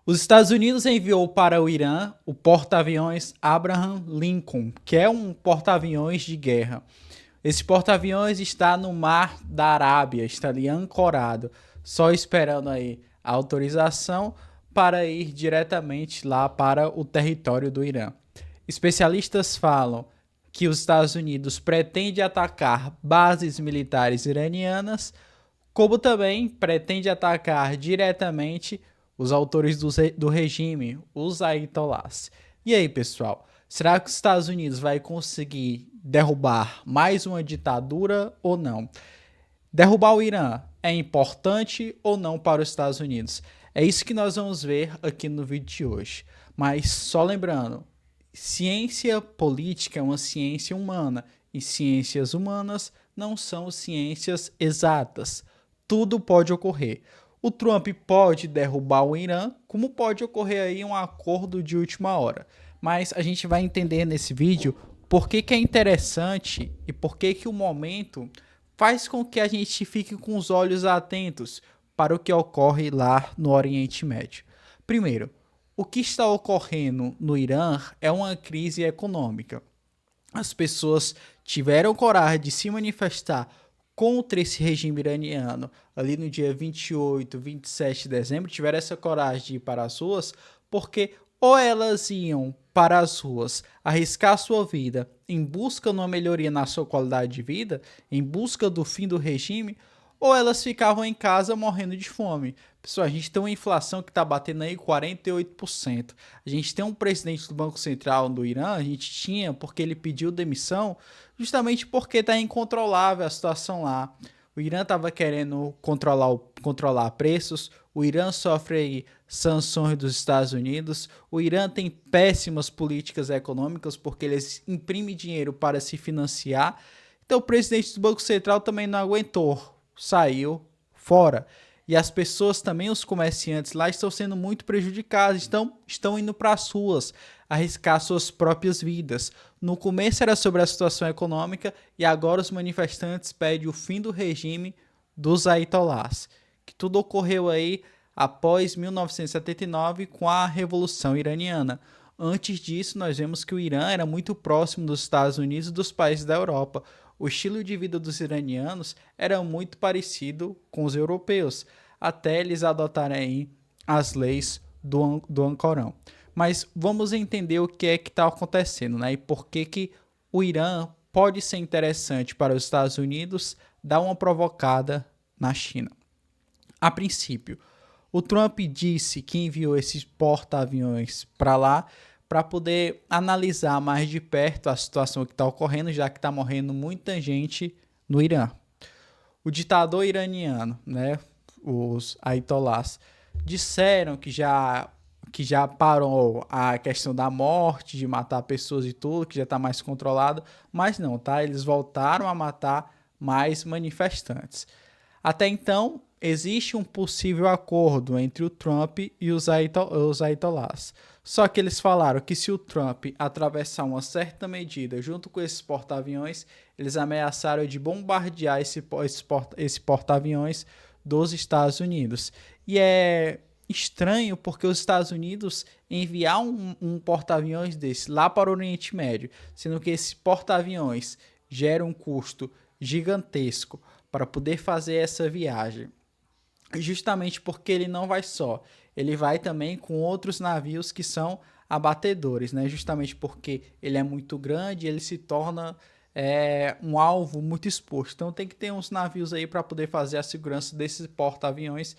Os Estados Unidos enviou para o Irã o porta-aviões Abraham Lincoln, que é um porta-aviões de guerra. Esse porta-aviões está no Mar da Arábia, está ali ancorado, só esperando aí a autorização para ir diretamente lá para o território do Irã. Especialistas falam que os Estados Unidos pretende atacar bases militares iranianas, como também pretende atacar diretamente os autores do regime, os Ayatollahs. E aí, pessoal, será que os Estados Unidos vai conseguir derrubar mais uma ditadura ou não? Derrubar o Irã é importante ou não para os Estados Unidos? É isso que nós vamos ver aqui no vídeo de hoje. Mas só lembrando, ciência política é uma ciência humana e ciências humanas não são ciências exatas. Tudo pode ocorrer. O Trump pode derrubar o Irã, como pode ocorrer aí um acordo de última hora. Mas a gente vai entender nesse vídeo por que é interessante e por que o momento faz com que a gente fique com os olhos atentos para o que ocorre lá no Oriente Médio. Primeiro, o que está ocorrendo no Irã é uma crise econômica. As pessoas tiveram coragem de se manifestar contra esse regime iraniano ali no dia 28, 27 de dezembro, tiveram essa coragem de ir para as ruas, porque ou elas iam para as ruas arriscar sua vida em busca de uma melhoria na sua qualidade de vida, em busca do fim do regime, ou elas ficavam em casa morrendo de fome. Pessoal, a gente tem uma inflação que está batendo aí 48%. A gente tem um presidente do Banco Central do Irã, a gente tinha porque ele pediu demissão, justamente porque está incontrolável a situação lá. O Irã estava querendo controlar preços, o Irã sofre aí sanções dos Estados Unidos, o Irã tem péssimas políticas econômicas porque eles imprimem dinheiro para se financiar. Então o presidente do Banco Central também não aguentou, saiu fora. E as pessoas também, os comerciantes lá estão sendo muito prejudicados, estão indo para as ruas arriscar suas próprias vidas. No começo era sobre a situação econômica e agora os manifestantes pedem o fim do regime dos Ayatollahs, que tudo ocorreu aí após 1979 com a Revolução Iraniana. Antes disso, nós vemos que o Irã era muito próximo dos Estados Unidos e dos países da Europa. O estilo de vida dos iranianos era muito parecido com os europeus, até eles adotarem as leis do Ancorão. Mas vamos entender o que é que está acontecendo, né? E por que o Irã pode ser interessante para os Estados Unidos dar uma provocada na China. A princípio, o Trump disse que enviou esses porta-aviões para lá para poder analisar mais de perto a situação que está ocorrendo, já que está morrendo muita gente no Irã. O ditador iraniano, né, os Ayatollahs, disseram que já parou a questão da morte, de matar pessoas e tudo, que já está mais controlado, mas não, tá? Eles voltaram a matar mais manifestantes. Até então, existe um possível acordo entre o Trump e os Ayatollahs. Só que eles falaram que se o Trump atravessar uma certa medida junto com esses porta-aviões, eles ameaçaram de bombardear esse porta-aviões dos Estados Unidos. E é estranho porque os Estados Unidos enviar um porta-aviões desse lá para o Oriente Médio, sendo que esse porta-aviões gera um custo gigantesco para poder fazer essa viagem. Justamente porque ele não vai só, ele vai também com outros navios que são abatedores, né? Justamente porque ele é muito grande, ele se torna um alvo muito exposto. Então tem que ter uns navios aí para poder fazer a segurança desses porta-aviões,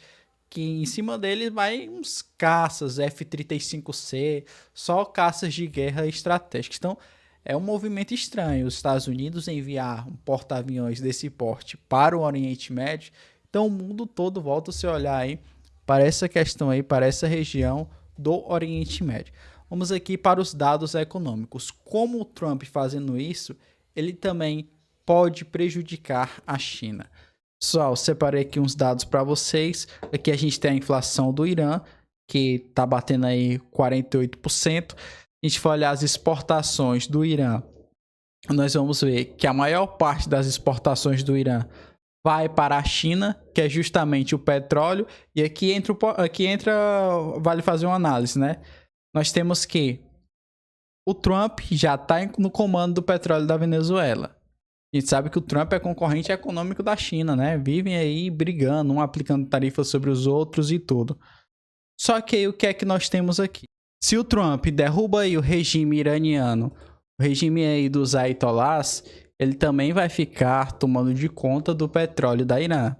que em cima dele vai uns caças F-35C, só caças de guerra estratégicas. Então é um movimento estranho os Estados Unidos enviar um porta-aviões desse porte para o Oriente Médio. Então o mundo todo volta a se olhar aí para essa questão aí, para essa região do Oriente Médio. Vamos aqui para os dados econômicos. Como o Trump fazendo isso, ele também pode prejudicar a China. Pessoal, separei aqui uns dados para vocês. Aqui a gente tem a inflação do Irã, que está batendo aí 48%. A gente for olhar as exportações do Irã, nós vamos ver que a maior parte das exportações do Irã vai para a China, que é justamente o petróleo, e aqui entra, vale fazer uma análise, né? Nós temos que o Trump já está no comando do petróleo da Venezuela. A gente sabe que o Trump é concorrente econômico da China, né? Vivem aí brigando, um aplicando tarifas sobre os outros e tudo. Só que aí o que é que nós temos aqui? Se o Trump derruba aí o regime iraniano, o regime aí dos Ayatollahs, ele também vai ficar tomando de conta do petróleo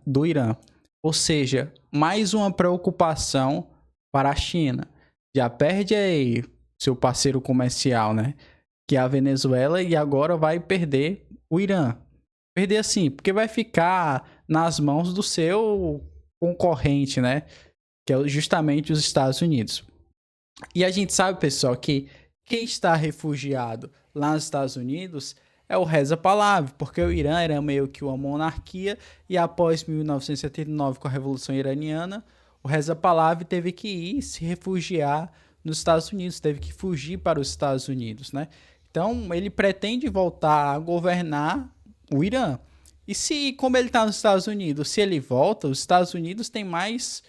do Irã. Ou seja, mais uma preocupação para a China. Já perde aí seu parceiro comercial, né? Que é a Venezuela, e agora vai perder o Irã. Perder assim, porque vai ficar nas mãos do seu concorrente, né? Que é justamente os Estados Unidos. E a gente sabe, pessoal, que quem está refugiado lá nos Estados Unidos é o Reza Pahlavi, porque o Irã era meio que uma monarquia, e após 1979, com a Revolução Iraniana, o Reza Pahlavi teve que ir se refugiar nos Estados Unidos, teve que fugir para os Estados Unidos, né? Então, ele pretende voltar a governar o Irã. E se, como ele está nos Estados Unidos, se ele volta, os Estados Unidos têm mais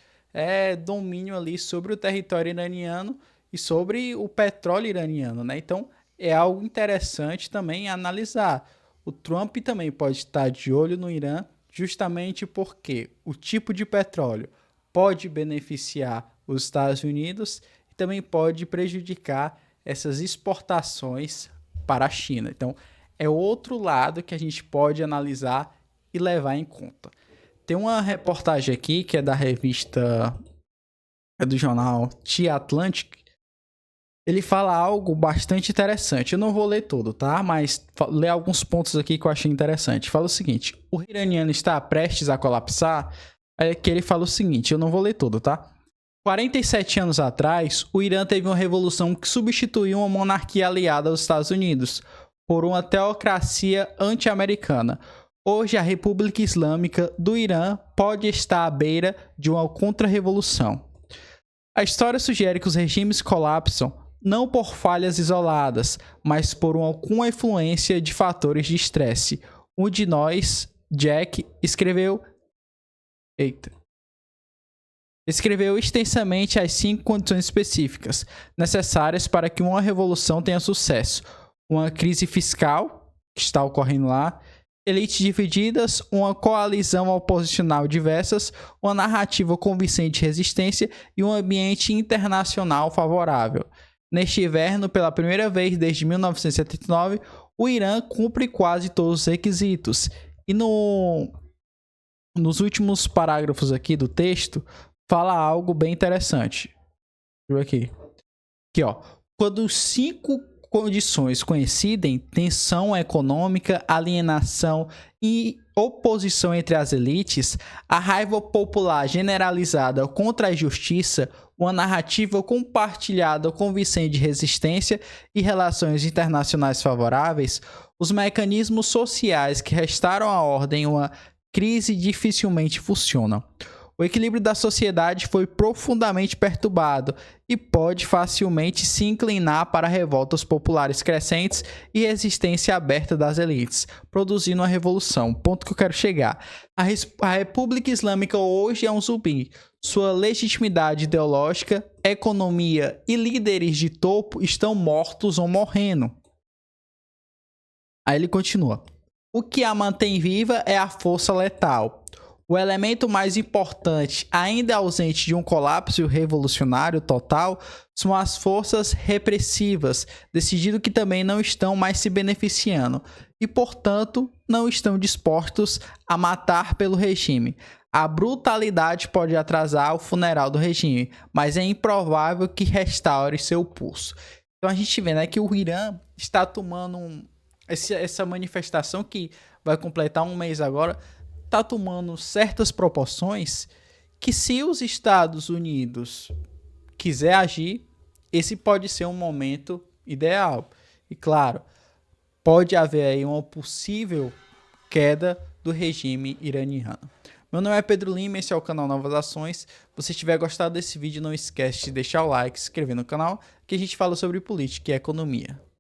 domínio ali sobre o território iraniano e sobre o petróleo iraniano, né? Então, é algo interessante também analisar. O Trump também pode estar de olho no Irã, justamente porque o tipo de petróleo pode beneficiar os Estados Unidos e também pode prejudicar essas exportações para a China. Então, é outro lado que a gente pode analisar e levar em conta. Tem uma reportagem aqui que é da revista, do jornal The Atlantic. Ele fala algo bastante interessante. Eu não vou ler todo, tá? Mas ler alguns pontos aqui que eu achei interessante. Fala o seguinte: o iraniano está prestes a colapsar. É que ele fala o seguinte, eu não vou ler todo, tá? 47 anos atrás, o Irã teve uma revolução que substituiu uma monarquia aliada aos Estados Unidos por uma teocracia anti-americana. Hoje, a República Islâmica do Irã pode estar à beira de uma contra-revolução. A história sugere que os regimes colapsam não por falhas isoladas, mas por uma influência de fatores de estresse. Um de nós, Jack, escreveu extensamente as 5 condições específicas necessárias para que uma revolução tenha sucesso. Uma crise fiscal, que está ocorrendo lá, elites divididas, uma coalizão oposicional diversas, uma narrativa convincente de resistência e um ambiente internacional favorável. Neste inverno, pela primeira vez desde 1979, o Irã cumpre quase todos os requisitos. E nos últimos parágrafos aqui do texto, fala algo bem interessante. Aqui, ó. Quando 5 condições coincidem, tensão econômica, alienação e oposição entre as elites, a raiva popular generalizada contra a injustiça, uma narrativa compartilhada convincente de resistência e relações internacionais favoráveis, os mecanismos sociais que restaram a ordem em uma crise dificilmente funcionam. O equilíbrio da sociedade foi profundamente perturbado e pode facilmente se inclinar para revoltas populares crescentes e resistência aberta das elites, produzindo uma revolução. Ponto que eu quero chegar. A República Islâmica hoje é um zumbi. Sua legitimidade ideológica, economia e líderes de topo estão mortos ou morrendo. Aí ele continua. O que a mantém viva é a força letal. O elemento mais importante, ainda ausente de um colapso revolucionário total, são as forças repressivas, decidido que também não estão mais se beneficiando e, portanto, não estão dispostos a matar pelo regime. A brutalidade pode atrasar o funeral do regime, mas é improvável que restaure seu pulso. Então a gente vê, né, que o Irã está tomando essa manifestação que vai completar um mês agora, está tomando certas proporções que, se os Estados Unidos quiser agir, esse pode ser um momento ideal. E claro, pode haver aí uma possível queda do regime iraniano. Meu nome é Pedro Lima, esse é o canal Novas Ações. Se você tiver gostado desse vídeo, não esquece de deixar o like, se inscrever no canal, que a gente fala sobre política e economia.